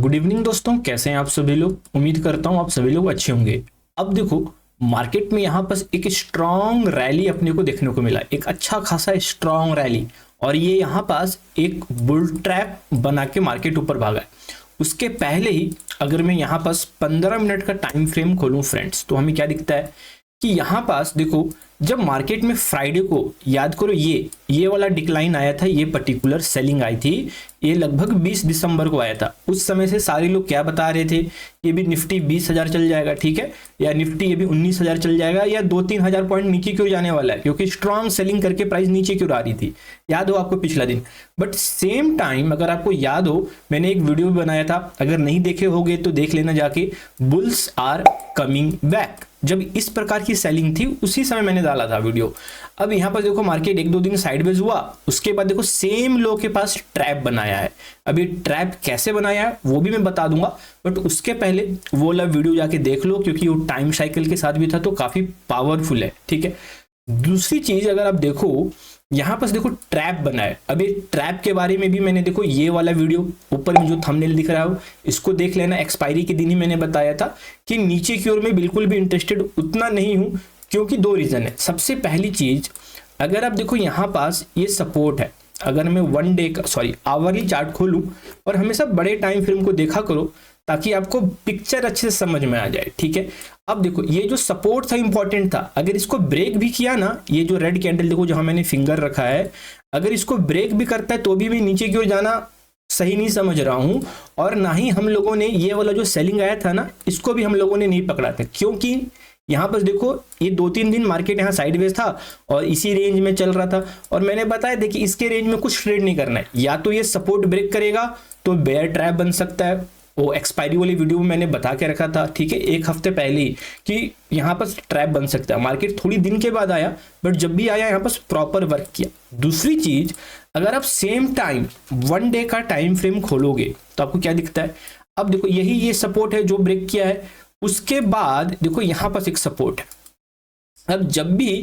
Good evening दोस्तों, कैसे हैं आप सभी लोग। उम्मीद करता हूं आप सभी लोग अच्छे होंगे। अब देखो, मार्केट में यहां पर एक स्ट्रॉन्ग रैली अपने को देखने को मिला, एक अच्छा खासा स्ट्रॉन्ग रैली, और ये यहां पास एक बुल ट्रैप बना के मार्केट ऊपर भागा है। उसके पहले ही अगर मैं यहां पास 15 मिनट का टाइम फ्रेम खोलूं फ्रेंड्स, तो हमें क्या दिखता है कि यहां पास देखो, जब मार्केट में फ्राइडे को याद करो ये वाला डिक्लाइन आया था, ये पर्टिकुलर सेलिंग आई थी, ये लगभग 20 दिसंबर को आया था। उस समय से सारे लोग क्या बता रहे थे, ये भी निफ्टी 20,000 चल जाएगा, ठीक है, या निफ्टी ये भी 19,000 चल जाएगा, या 2-3 हजार पॉइंट नीचे क्यों जाने वाला है, क्योंकि स्ट्रॉन्ग सेलिंग करके प्राइस नीचे क्यों आ रही थी। याद हो आपको पिछला दिन। बट सेम टाइम अगर आपको याद हो, मैंने एक वीडियो भी बनाया था, अगर नहीं देखे होगे तो देख लेना जाके, बुल्स आर कमिंग बैक। जब इस प्रकार की सेलिंग थी उसी समय मैंने डाला था वीडियो। अब यहाँ पर देखो, मार्केट 1-2 दिन साइडवेज हुआ, उसके बाद देखो सेम लो के पास ट्रैप बनाया है। अब ये ट्रैप कैसे बनाया है वो भी मैं बता दूंगा, बट उसके पहले वो वाला वीडियो जाके देख लो, क्योंकि वो टाइम साइकिल के साथ भी था, तो काफी पावरफुल है, ठीक है। दूसरी चीज अगर आप देखो, यहां पर देखो ट्रैप बना है। अभी ट्रैप के बारे में भी मैंने देखो ये वाला वीडियो ऊपर में जो थंबनेल दिख रहा हो, इसको देख लेना। एक्सपायरी के दिन ही मैंने बताया था कि नीचे की ओर में बिल्कुल भी इंटरेस्टेड उतना नहीं हूं, क्योंकि 2 रीजन है। सबसे पहली चीज, अगर आप देखो यहां पास ये सपोर्ट है, अगर मैं आवरली चार्ट खोलूं और हमेशा बड़े टाइम फ्रेम को देखा करो, ताकि आपको पिक्चर अच्छे से समझ में आ जाए, ठीक है। अब देखो, ये जो सपोर्ट था इंपॉर्टेंट था, अगर इसको ब्रेक भी किया ना, ये जो रेड कैंडल देखो जहां मैंने फिंगर रखा है, अगर इसको ब्रेक भी करता है तो भी मैं नीचे की ओर जाना सही नहीं समझ रहा हूं। और ना ही हम लोगों ने ये वाला जो सेलिंग आया था ना, इसको भी हम लोगों ने नहीं पकड़ा था, क्योंकि यहां पर देखो ये 2-3 दिन मार्केट यहाँ साइडवेज था और इसी रेंज में चल रहा था, और मैंने बताया देखिए इसके रेंज में कुछ ट्रेड नहीं करना है, या तो ये सपोर्ट ब्रेक करेगा तो बेयर ट्रैप बन सकता है। वो एक्सपायरी वाली वीडियो में मैंने बता के रखा था, ठीक है, 1 हफ्ते पहले ही, कि यहाँ पर ट्रैप बन सकता है। मार्केट थोड़ी दिन के बाद आया, बट जब भी आया यहाँ पर प्रॉपर वर्क किया। दूसरी चीज, अगर आप सेम टाइम 1 डे का टाइम फ्रेम खोलोगे तो आपको क्या दिखता है। अब देखो, यही ये सपोर्ट है जो ब्रेक किया है, उसके बाद देखो यहाँ पर एक सपोर्ट है। अब जब भी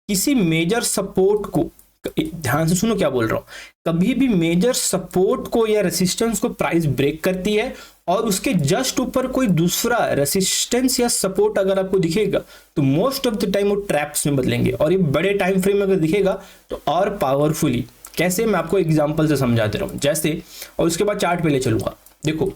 किसी मेजर सपोर्ट को, ध्यान से सुनो क्या बोल रहा हूं, कभी भी मेजर सपोर्ट को या रेसिस्टेंस को प्राइस ब्रेक करती है और उसके जस्ट ऊपर कोई दूसरा रेसिस्टेंस या सपोर्ट अगर आपको दिखेगा, तो मोस्ट ऑफ द टाइम वो ट्रैप्स में बदलेंगे, और ये बड़े टाइम फ्रेम में अगर दिखेगा तो और पावरफुली। कैसे, मैं आपको एग्जांपल से समझाते रहूं जैसे, और उसके बाद चार्ट पे ले चलूंगा। देखो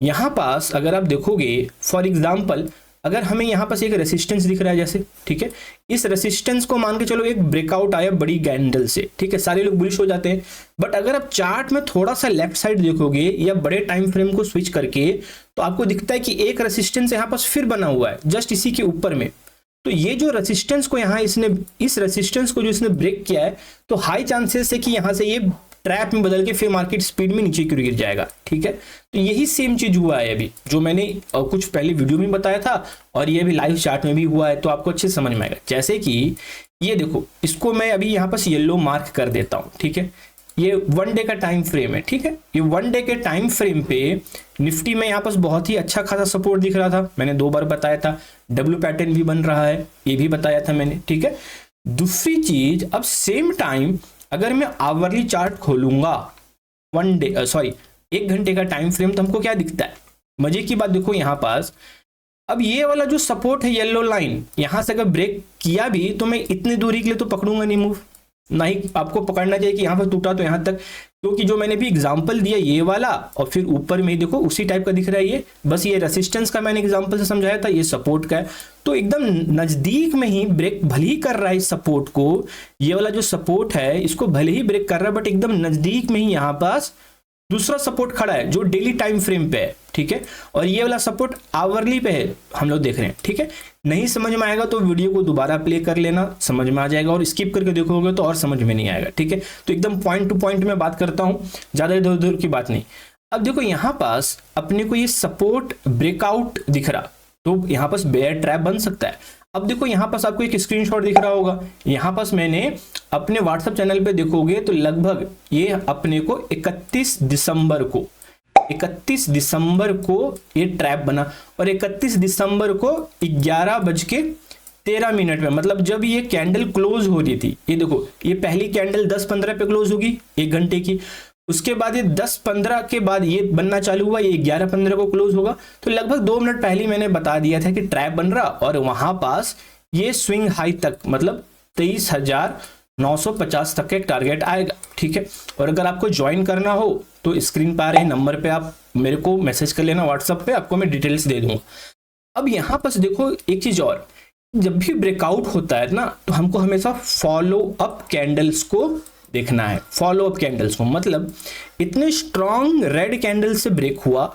यहां पास अगर आप देखोगे, फॉर एग्जाम्पल अगर हमें यहां पास एक रेसिस्टेंस दिख रहा है जैसे, ठीक है, इस रेसिस्टेंस को मान के चलो एक ब्रेकआउट आया बड़ी कैंडल से, ठीक है, सारे लोग बुलिश हो जाते हैं। बट अगर आप चार्ट में थोड़ा सा लेफ्ट साइड देखोगे या बड़े टाइम फ्रेम को स्विच करके, तो आपको दिखता है कि एक रेसिस्टेंस यहां पास फिर बना हुआ है जस्ट इसी के ऊपर में। तो ये जो रेसिस्टेंस को यहाँ इसने, इस रेसिस्टेंस को जो इसने ब्रेक किया है, तो हाई चांसेस है कि यहां से ये ट्रैप में बदल के फिर मार्केट स्पीड में नीचे क्यों गिर जाएगा, ठीक है। तो यही सेम चीज हुआ है अभी, जो मैंने कुछ पहले वीडियो में बताया था, और ये भी लाइव चार्ट में भी हुआ है, तो आपको अच्छे से समझ में आएगा। जैसे कि ये देखो, इसको मैं अभी यहाँ पर येलो मार्क कर देता हूँ, ठीक है, ये 1 डे का टाइम फ्रेम है, ठीक है। ये 1 डे के टाइम फ्रेम पे निफ्टी में यहाँ पर बहुत ही अच्छा खासा सपोर्ट दिख रहा था, मैंने 2 बार बताया था। डब्ल्यू पैटर्न भी बन रहा है, ये भी बताया था मैंने, ठीक है। दूसरी चीज, अब सेम टाइम अगर मैं आवरली चार्ट खोलूंगा 1 घंटे का टाइम फ्रेम, तो हमको क्या दिखता है। मजे की बात देखो, यहां पास अब ये वाला जो सपोर्ट है येलो लाइन, यहां से अगर ब्रेक किया भी तो मैं इतनी दूरी के लिए तो पकड़ूंगा नहीं मूव, ना ही आपको पकड़ना चाहिए कि यहां पर टूटा तो यहां तक, क्योंकि जो मैंने भी एग्जांपल दिया ये वाला, और फिर ऊपर में देखो उसी टाइप का दिख रहा है ये, बस ये रेसिस्टेंस का मैंने एग्जांपल से समझाया था, ये सपोर्ट का है। तो एकदम नजदीक में ही ब्रेक भले ही कर रहा है इस सपोर्ट को, ये वाला जो सपोर्ट है इसको भले ही ब्रेक कर रहा है, बट एकदम नजदीक में ही यहाँ पास दूसरा सपोर्ट खड़ा है जो डेली टाइम फ्रेम पे है, ठीक है, और ये वाला सपोर्ट आवरली पे है, हम लोग देख रहे हैं, ठीक है। नहीं समझ में आएगा तो वीडियो को दोबारा प्ले कर लेना, समझ में आ जाएगा, और स्किप करके देखोगे तो और समझ में नहीं आएगा, ठीक है। तो एकदम पॉइंट टू पॉइंट में बात करता हूं, ज्यादा इधर उधर की बात नहीं। अब देखो यहां पास अपने को ये सपोर्ट ब्रेकआउट दिख रहा, तो यहां पास बेयर ट्रैप बन सकता है। अब देखो यहां पास आपको एक स्क्रीनशॉट दिख रहा होगा, यहां पास मैंने अपने व्हाट्सएप चैनल पे देखोगे तो लगभग ये अपने को 31 दिसंबर को ये ट्रैप बना, और 31 दिसंबर को 11:13 में, मतलब जब ये कैंडल क्लोज हो रही थी, ये देखो ये पहली कैंडल 10:15 पे क्लोज होगी 1 घंटे की, उसके बाद ये 10-15 के बाद ये बनना चालू हुआ, ये 11-15 को क्लोज होगा। तो लगभग 2 मिनट पहले ही मैंने बता दिया था कि ट्रैप बन रहा, और वहां पास ये स्विंग हाई तक मतलब 23,950 तक का एक टारगेट आएगा, ठीक है। और अगर आपको ज्वाइन करना हो तो स्क्रीन पर आ रहे नंबर पे आप मेरे को मैसेज कर लेना व्हाट्सएप पे, आपको मैं डिटेल्स दे दूंगा। अब यहां पर देखो एक चीज और, जब भी ब्रेकआउट होता है ना तो हमको हमेशा फॉलो अप कैंडल्स को देखना है। फॉलो अप कैंडल्स को मतलब इतने स्ट्रॉन्ग रेड कैंडल से ब्रेक हुआ,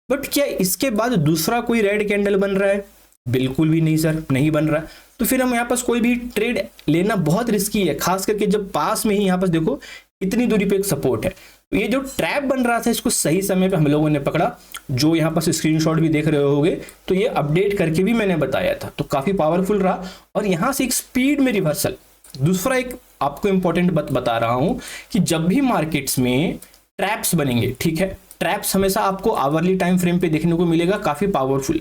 बट क्या इसके बाद दूसरा कोई रेड कैंडल बन रहा है? बिल्कुल भी नहीं सर, नहीं बन रहा। तो फिर हम यहाँ पास कोई भी ट्रेड लेना बहुत रिस्की है, खास करके जब पास में ही यहाँ पास देखो इतनी दूरी पे एक सपोर्ट है। तो ये जो ट्रैप बन रहा था इसको सही समय पे हम लोगों ने पकड़ा, जो यहाँ पास स्क्रीनशॉट भी देख रहे होगे, तो ये अपडेट करके भी मैंने बताया था, तो काफी पावरफुल रहा। और यहाँ से एक स्पीड में रिवर्सल। दूसरा एक आपको इंपॉर्टेंट बता रहा हूं कि जब भी मार्केट्स में ट्रैप्स बनेंगे, ठीक है, ट्रैप्स हमेशा आपको आवरली टाइम फ्रेम पे देखने को मिलेगा, काफी पावरफुल।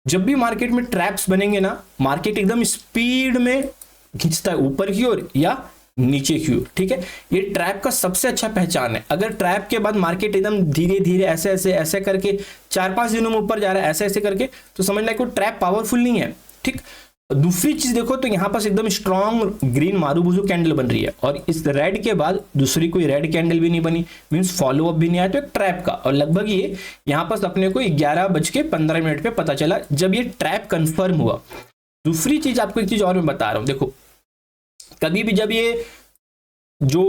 जब भी मार्केट में ट्रैप्स बनेंगे ना, मार्केट एकदम स्पीड में खींचता है ऊपर की ओर या नीचे की ओर, ठीक है। ये ट्रैप का सबसे अच्छा पहचान है। अगर ट्रैप के बाद मार्केट एकदम धीरे धीरे ऐसे ऐसे ऐसे करके 4-5 दिनों में ऊपर जा रहा है, ऐसे ऐसे करके, तो समझना कि वो ट्रैप पावरफुल नहीं है, ठीक। दूसरी चीज देखो तो यहां पास एकदम स्ट्रॉन्ग ग्रीन मारूबुजू कैंडल बन रही है, और इस रेड के बाद दूसरी कोई रेड कैंडल भी नहीं बनी, मींस फॉलो अप भी नहीं आया, तो एक ट्रैप का। और लगभग ये यहां पास अपने को 11:15 पे पता चला जब ये ट्रैप कंफर्म हुआ। दूसरी चीज आपको एक चीज और मैं बता रहा हूं, देखो कभी भी जब ये जो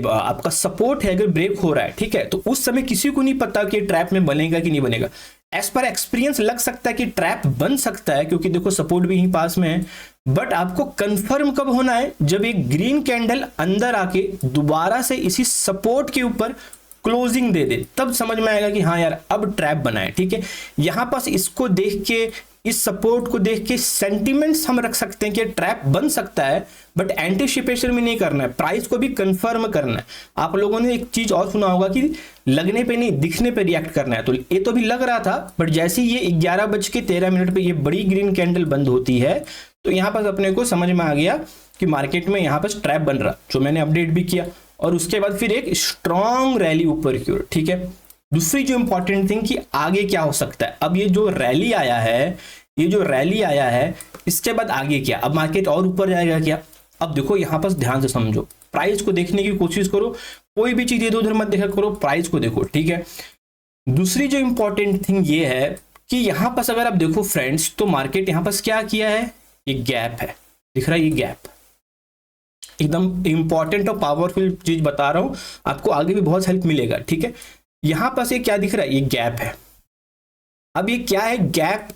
आपका सपोर्ट है अगर ब्रेक हो रहा है, ठीक है, तो उस समय किसी को नहीं पता कि ट्रैप में बनेगा कि नहीं बनेगा। एज पर एक्सपीरियंस लग सकता है कि ट्रैप बन सकता है, क्योंकि देखो सपोर्ट भी यहीं पास में है, बट आपको कंफर्म कब होना है? जब एक ग्रीन कैंडल अंदर आके दोबारा से इसी सपोर्ट के ऊपर क्लोजिंग दे दे, तब समझ में आएगा कि हाँ यार अब ट्रैप बना है, ठीक है। यहां पास इसको देख के, इस सपोर्ट को देख के सेंटिमेंट्स हम रख सकते हैं कि ट्रैप बन सकता है, बट एंटिसिपेशन में नहीं करना है, प्राइस को भी कंफर्म करना है। आप लोगों ने एक चीज और सुना होगा कि लगने पे नहीं दिखने पे रिएक्ट करना है, तो ये तो भी लग रहा था, बट जैसे ही ये 11:13 पे ये बड़ी ग्रीन कैंडल बंद होती है, तो यहां पर अपने को समझ में आ गया कि मार्केट में यहां पर ट्रैप बन रहा, जो मैंने अपडेट भी किया। और उसके बाद फिर एक स्ट्रॉन्ग रैली ऊपर की ओर, ठीक है। दूसरी जो इंपॉर्टेंट थिंग कि आगे क्या हो सकता है। अब ये जो रैली आया है, ये जो रैली आया है, इसके बाद आगे क्या? अब मार्केट और ऊपर जाएगा क्या? अब देखो यहां पर ध्यान से समझो, प्राइस को देखने की कोशिश करो, कोई भी चीज इधर उधर मत देखा करो, प्राइस को देखो, ठीक है। दूसरी जो इंपॉर्टेंट थिंग ये है कि यहां पर अगर आप देखो फ्रेंड्स, तो मार्केट यहां पर क्या किया है, ये गैप है, दिख रहा है ये गैप। एकदम इंपॉर्टेंट और पावरफुल चीज बता रहा हूं, आपको आगे भी बहुत हेल्प मिलेगा, ठीक है। यहां पर ये क्या दिख रहा है, ये गैप है। अब ये क्या है, गैप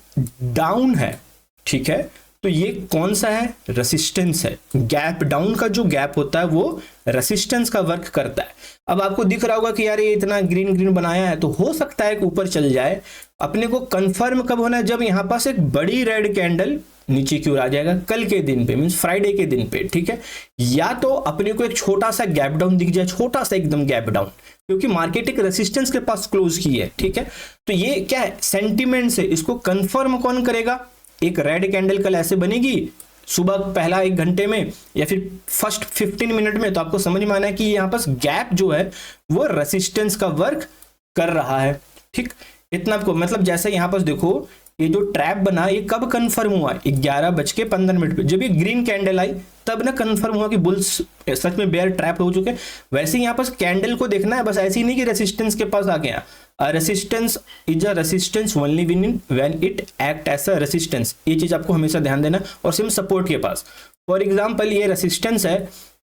डाउन है, ठीक है। तो ये कौन सा है, रेसिस्टेंस है। गैप डाउन का जो गैप होता है वो रेसिस्टेंस का वर्क करता है। अब आपको दिख रहा होगा कि यार ये इतना ग्रीन ग्रीन बनाया है, तो हो सकता है कि ऊपर चल जाए। अपने को कंफर्म कब होना है, जब यहां पास एक बड़ी रेड कैंडल नीचे की ओर आ जाएगा कल के दिन पे, मींस फ्राइडे के दिन पे, ठीक है। या तो अपने को एक छोटा सा गैप डाउन दिख जाए, छोटा सा एकदम गैप डाउन, क्योंकि मार्केट एक रेसिस्टेंस के पास क्लोज की है, ठीक है। तो ये क्या है, सेंटीमेंट्स है, इसको कंफर्म कौन करेगा? एक रेड कैंडल कल ऐसे बनेगी सुबह पहला 1 घंटे में या फिर फर्स्ट 15 मिनट में, तो आपको समझ में आना है कि यहाँ पास गैप जो है वो रेसिस्टेंस का वर्क कर रहा है, ठीक। इतना आपको मतलब, जैसे यहाँ पास देखो ये जो ट्रैप बना ये कब कंफर्म हुआ, 11:15 पे, जब ये ग्रीन कैंडल आई तब ना कंफर्म हुआ कि बुल्स सच में बेयर ट्रैप हो चुके। वैसे यहाँ पास कैंडल को देखना है, बस ऐसे ही नहीं कि रेसिस्टेंस के पास आ गया। Resistance is a resistance only when it act as a resistance, ये चीज आपको हमेशा ध्यान देना। और सेम सपोर्ट के पास, फॉर एग्जांपल ये रेसिस्टेंस है,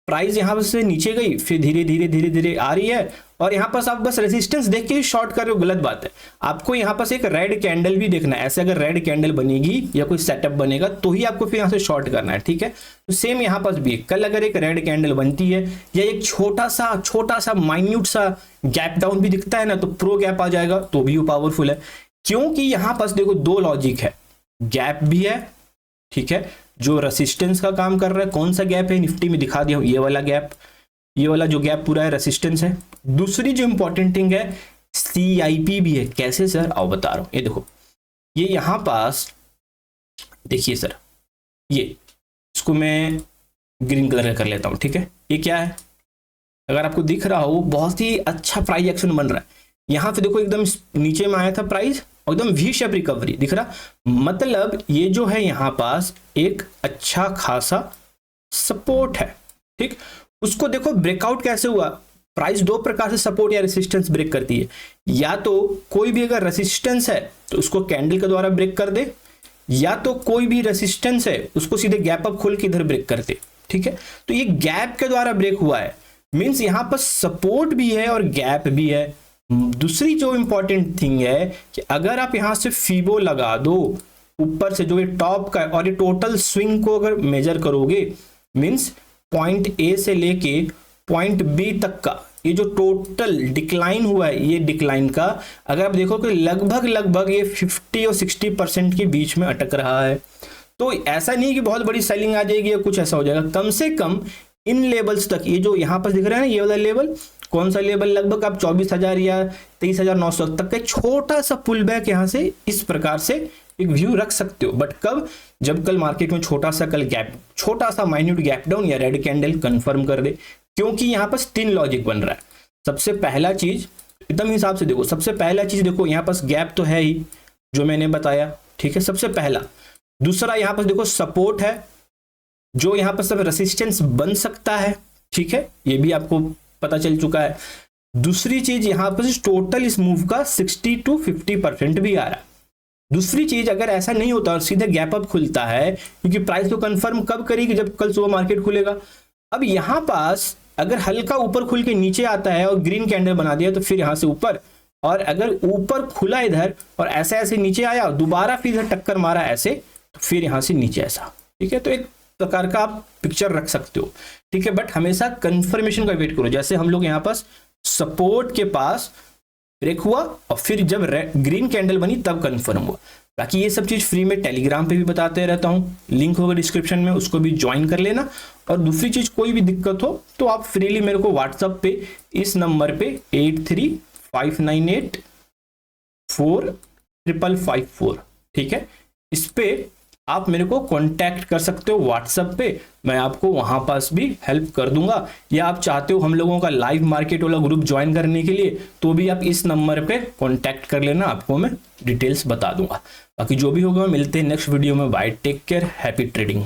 प्राइस यहाँ से नीचे गई, फिर धीरे धीरे धीरे धीरे आ रही है, और यहाँ पास आप बस रेसिस्टेंस देख के ही शॉर्ट कर रहे हो, गलत बात है। आपको यहाँ पास एक रेड कैंडल भी देखना है, ऐसे अगर रेड कैंडल बनेगी या कोई सेटअप बनेगा तो ही आपको फिर यहाँ से शॉर्ट करना है, ठीक है। तो सेम यहाँ पास भी कल अगर एक रेड कैंडल बनती है या एक छोटा सा माइन्यूट सा गैप डाउन भी दिखता है ना, तो प्रो गैप आ जाएगा, तो भी वो पावरफुल है। क्योंकि यहाँ पास देखो 2 लॉजिक है, गैप भी है, ठीक है, जो रेसिस्टेंस का काम कर रहा है। कौन सा गैप है, निफ्टी में दिखा दिया हूं, ये वाला गैप, ये वाला जो गैप पूरा है रेसिस्टेंस है। दूसरी जो इंपॉर्टेंट थिंग है, CIP भी है। कैसे सर, आओ बता रहा हूं। ये देखो, ये यहां पास देखिए सर, ये इसको मैं ग्रीन कलर का कर लेता हूं, ठीक है। ये क्या है, अगर आपको दिख रहा हो बहुत ही अच्छा प्राइस एक्शन बन रहा है। यहाँ पे देखो एकदम नीचे में आया था प्राइस और एकदम वी शेप रिकवरी दिख रहा, मतलब ये जो है यहाँ पास एक अच्छा खासा सपोर्ट है। ठीक, उसको देखो ब्रेकआउट कैसे हुआ। प्राइस दो प्रकार से सपोर्ट या रेसिस्टेंस ब्रेक करती है, या तो कोई भी अगर रेसिस्टेंस है तो उसको कैंडल के द्वारा ब्रेक कर दे, या तो कोई भी रेसिस्टेंस है उसको सीधे गैप अप खोल के इधर ब्रेक कर दे। ठीक है, तो ये गैप के द्वारा ब्रेक हुआ है, मींस यहां पर सपोर्ट भी है और गैप भी है। दूसरी जो इंपॉर्टेंट थिंग है कि अगर आप यहां से फीबो लगा दो ऊपर से जो ये टॉप का और ये टोटल स्विंग को अगर मेजर करोगे, मींस पॉइंट ए से लेके पॉइंट बी तक का ये जो टोटल डिक्लाइन हुआ है, ये डिक्लाइन का अगर आप देखो कि लगभग ये 50 और 60% के बीच में अटक रहा है। तो ऐसा नहीं कि बहुत बड़ी सेलिंग आ जाएगी या कुछ ऐसा हो जाएगा, कम से कम इन लेवल्स तक, ये जो यहाँ पर दिख रहा है ना ये वाला लेवल, कौन सा लेवल, लगभग आप 24,000 या 23,900 तक का छोटा सा पुल बैक यहाँ से इस प्रकार से एक व्यू रख सकते हो। बट कब, जब कल मार्केट में छोटा सा माइन्यूट गैप डाउन या रेड कैंडल कंफर्म कर दे, क्योंकि यहाँ पर 3 लॉजिक बन रहा है। सबसे पहला चीज एकदम हिसाब से देखो, सबसे पहला चीज देखो यहाँ पास गैप तो है ही जो मैंने बताया, ठीक है, सबसे पहला। दूसरा यहाँ पर देखो सपोर्ट है जो यहाँ पर सब रेसिस्टेंस बन सकता है, ठीक है, ये भी आपको पता चल चुका है। दूसरी चीज यहाँ पर टोटल इस मूव का 60 to 50% भी आ रहा है। दूसरी चीज अगर ऐसा नहीं होता और सीधे गैप अप खुलता है, क्योंकि प्राइस तो कंफर्म कब करेगी, जब कल सुबह मार्केट खुलेगा। अब यहां पास अगर हल्का ऊपर खुल के नीचे आता है और ग्रीन कैंडल बना दिया तो फिर यहां से ऊपर, और अगर ऊपर खुला इधर और ऐसे ऐसे नीचे आया दोबारा फिर इधर टक्कर मारा ऐसे, तो फिर यहां से नीचे ऐसा, ठीक है। तो एक प्रकार का आप पिक्चर रख सकते हो, ठीक है, बट हमेशा कंफर्मेशन का वेट करो। जैसे हम लोग यहाँ पास सपोर्ट के पास ब्रेक हुआ और फिर जब ग्रीन कैंडल बनी तब कंफर्म हुआ। बाकी ये सब चीज फ्री में टेलीग्राम पे भी बताते रहता हूँ, लिंक होगा डिस्क्रिप्शन में, उसको भी ज्वाइन कर लेना। और दूसरी चीज कोई भी दिक्कत हो तो आप फ्रीली मेरे को व्हाट्सएप पे इस नंबर पे 8359845554, ठीक है, इस पे आप मेरे को कांटेक्ट कर सकते हो व्हाट्सएप पे, मैं आपको वहां पास भी हेल्प कर दूंगा। या आप चाहते हो हम लोगों का लाइव मार्केट वाला ग्रुप ज्वाइन करने के लिए, तो भी आप इस नंबर पे कांटेक्ट कर लेना, आपको मैं डिटेल्स बता दूंगा। बाकी जो भी होगा मिलते हैं नेक्स्ट वीडियो में। Bye, take care, happy trading.